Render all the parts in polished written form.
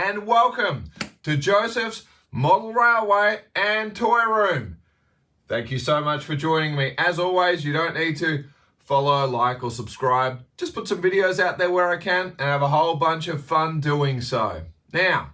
and welcome to Joseph's Model Railway and Toy Room. Thank you so much for joining me. As always, you don't need to follow, like, or subscribe. Just put some videos out there where I can and have a whole bunch of fun doing so. Now,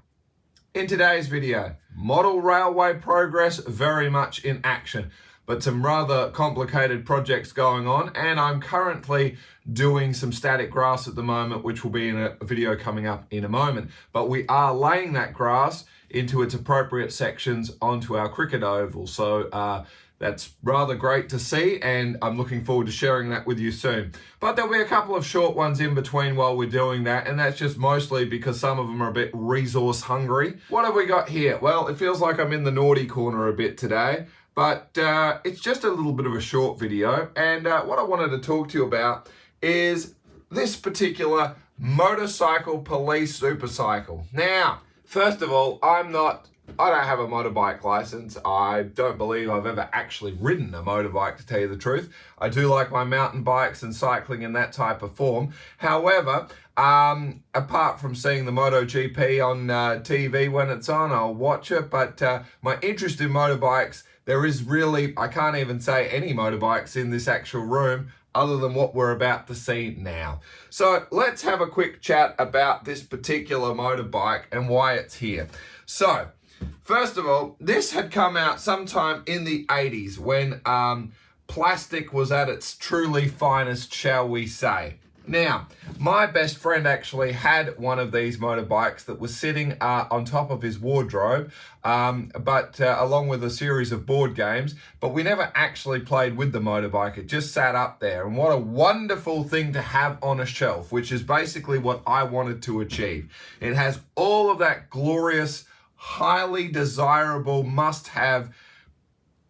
in today's video, model railway progress very much in action, but some rather complicated projects going on, and I'm currently doing some static grass at the moment, which will be in a video coming up in a moment. But we are laying that grass into its appropriate sections onto our cricket oval. So that's rather great to see, and I'm looking forward to sharing that with you soon. But there'll be a couple of short ones in between while we're doing that, and that's just mostly because some of them are a bit resource hungry. What have we got here? Well, it feels like I'm in the naughty corner a bit today, but it's just a little bit of a short video, and what I wanted to talk to you about is this particular motorcycle police supercycle. Now, first of all, I don't have a motorbike license. I don't believe I've ever actually ridden a motorbike, to tell you the truth. I do like my mountain bikes and cycling in that type of form. However, apart from seeing the MotoGP on TV when it's on, I'll watch it. But my interest in motorbikes, there is really, I can't even say any motorbikes in this actual room other than what we're about to see now. So let's have a quick chat about this particular motorbike and why it's here. So, first of all, this had come out sometime in the 80s when plastic was at its truly finest, shall we say. Now, my best friend actually had one of these motorbikes that was sitting on top of his wardrobe, but along with a series of board games, but we never actually played with the motorbike. It just sat up there. And what a wonderful thing to have on a shelf, which is basically what I wanted to achieve. It has all of that glorious, highly desirable, must-have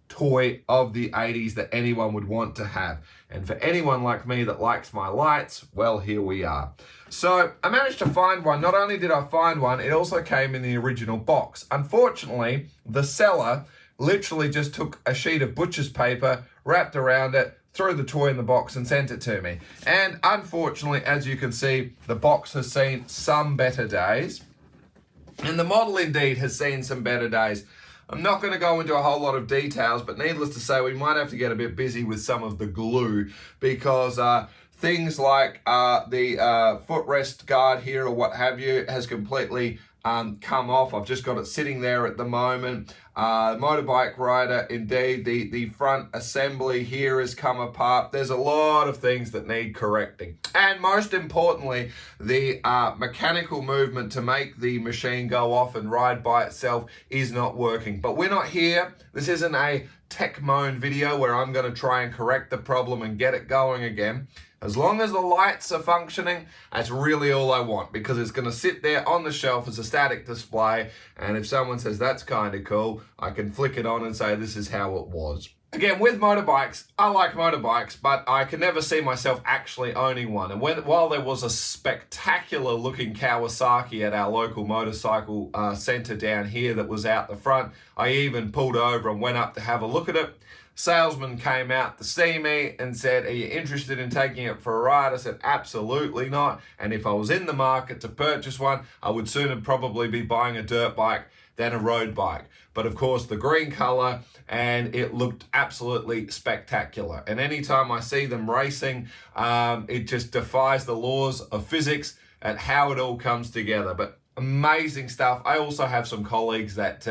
toy of the 80s that anyone would want to have. And for anyone like me that likes my lights, well, here we are. So I managed to find one. Not only did I find one, it also came in the original box. Unfortunately, the seller literally just took a sheet of butcher's paper, wrapped around it, threw the toy in the box and sent it to me. And unfortunately, as you can see, the box has seen some better days. And the model indeed has seen some better days. I'm not going to go into a whole lot of details, but needless to say, we might have to get a bit busy with some of the glue because things like the footrest guard here or what have you has completely come off. I've just got it sitting there at the moment. Motorbike rider, indeed, the front assembly here has come apart. There's a lot of things that need correcting. And most importantly, the mechanical movement to make the machine go off and ride by itself is not working. But we're not here. This isn't a tech moan video where I'm going to try and correct the problem and get it going again. As long as the lights are functioning, that's really all I want, because it's going to sit there on the shelf as a static display, and if someone says that's kind of cool, I can flick it on and say this is how it was. Again, with motorbikes, I like motorbikes, but I can never see myself actually owning one. And while there was a spectacular looking Kawasaki at our local motorcycle center down here that was out the front, I even pulled over and went up to have a look at it. Salesman came out to see me and said, "Are you interested in taking it for a ride?" I said, "Absolutely not. And if I was in the market to purchase one, I would sooner probably be buying a dirt bike than a road bike." But of course, the green color, and it looked absolutely spectacular. And anytime I see them racing, it just defies the laws of physics at how it all comes together. But amazing stuff. I also have some colleagues that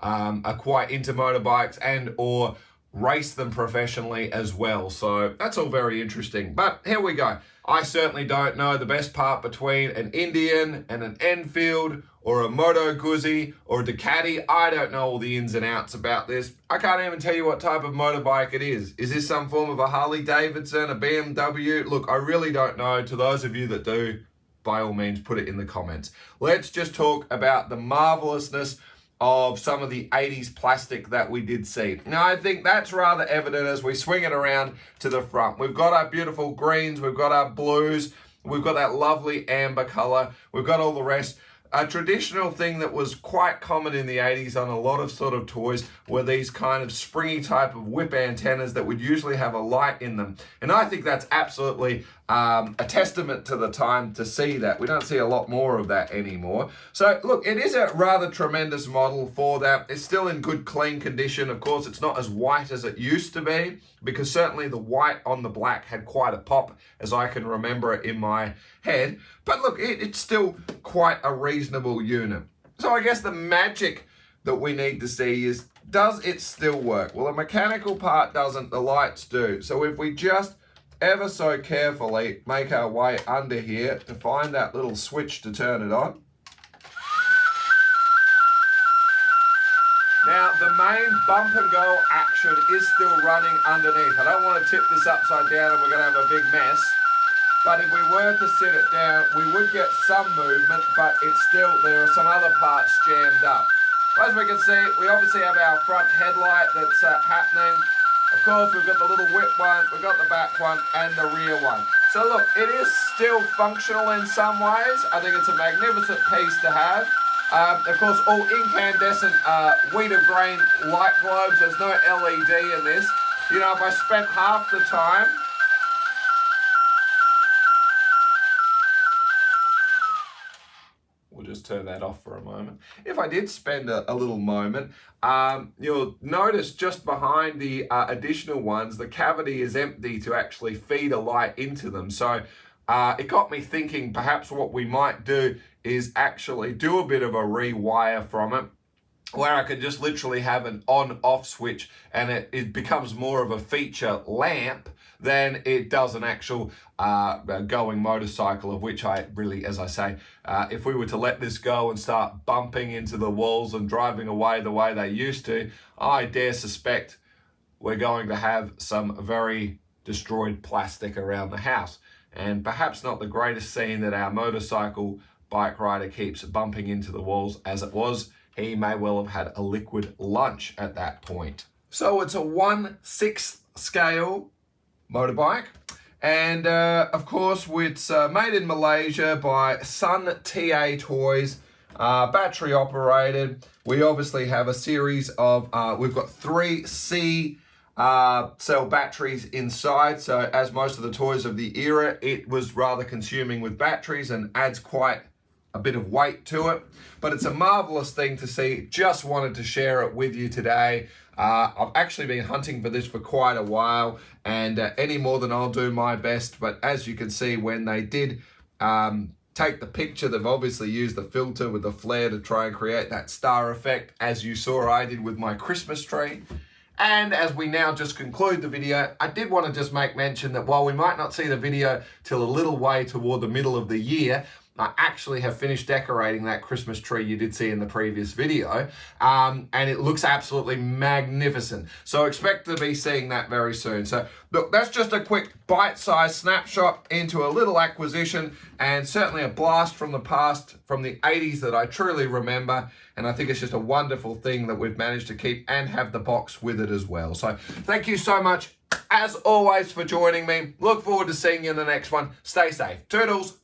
are quite into motorbikes and or race them professionally as well. So that's all very interesting. But here we go. I certainly don't know the best part between an Indian and an Enfield or a Moto Guzzi or a Ducati. I don't know all the ins and outs about this. I can't even tell you what type of motorbike it is. Is this some form of a Harley Davidson, a BMW? Look, I really don't know. To those of you that do, by all means, put it in the comments. Let's just talk about the marvelousness of some of the 80s plastic that we did see. Now, I think that's rather evident as we swing it around to the front. We've got our beautiful greens, we've got our blues, we've got that lovely amber color, we've got all the rest. A traditional thing that was quite common in the 80s on a lot of sort of toys were these kind of springy type of whip antennas that would usually have a light in them. And I think that's absolutely a testament to the time to see that. We don't see a lot more of that anymore. So look, it is a rather tremendous model for that. It's still in good, clean condition. Of course, it's not as white as it used to be, because certainly the white on the black had quite a pop, as I can remember it in my head. But look, it's still quite a reasonable unit. So I guess the magic that we need to see is, does it still work? Well, the mechanical part doesn't, the lights do. So if we just ever so carefully make our way under here to find that little switch to turn it on. Now, the main bump and go action is still running underneath. I don't want to tip this upside down and we're going to have a big mess. But if we were to sit it down, we would get some movement, but it's still, there are some other parts jammed up. As we can see, we obviously have our front headlight that's happening. Of course, we've got the little whip one, we've got the back one, and the rear one. So look, it is still functional in some ways. I think it's a magnificent piece to have. Of course, all incandescent wheat of grain light globes. There's no LED in this. You know, if I spent half the time just turn that off for a moment. If I did spend a little moment, you'll notice just behind the additional ones, the cavity is empty to actually feed a light into them. So it got me thinking perhaps what we might do is actually do a bit of a rewire from it, where I could just literally have an on-off switch and it becomes more of a feature lamp than it does an actual going motorcycle, of which I really, as I say, if we were to let this go and start bumping into the walls and driving away the way they used to, I dare suspect we're going to have some very destroyed plastic around the house. And perhaps not the greatest scene that our motorcycle bike rider keeps bumping into the walls as it was. He may well have had a liquid lunch at that point. So it's a 1/6 scale motorbike. And of course, it's made in Malaysia by Sun TA Toys, battery operated. We obviously have a series of, we've got 3 C cell batteries inside. So as most of the toys of the era, it was rather consuming with batteries and adds quite a bit of weight to it, but it's a marvelous thing to see. Just wanted to share it with you today. I've actually been hunting for this for quite a while, and any more than I'll do my best. But as you can see, when they did take the picture, they've obviously used the filter with the flare to try and create that star effect, as you saw I did with my Christmas tree. And as we now just conclude the video, I did want to just make mention that while we might not see the video till a little way toward the middle of the year, I actually have finished decorating that Christmas tree you did see in the previous video, and it looks absolutely magnificent. So expect to be seeing that very soon. So look, that's just a quick bite-sized snapshot into a little acquisition, and certainly a blast from the past, from the 80s that I truly remember. And I think it's just a wonderful thing that we've managed to keep and have the box with it as well. So thank you so much, as always, for joining me. Look forward to seeing you in the next one. Stay safe. Toodles.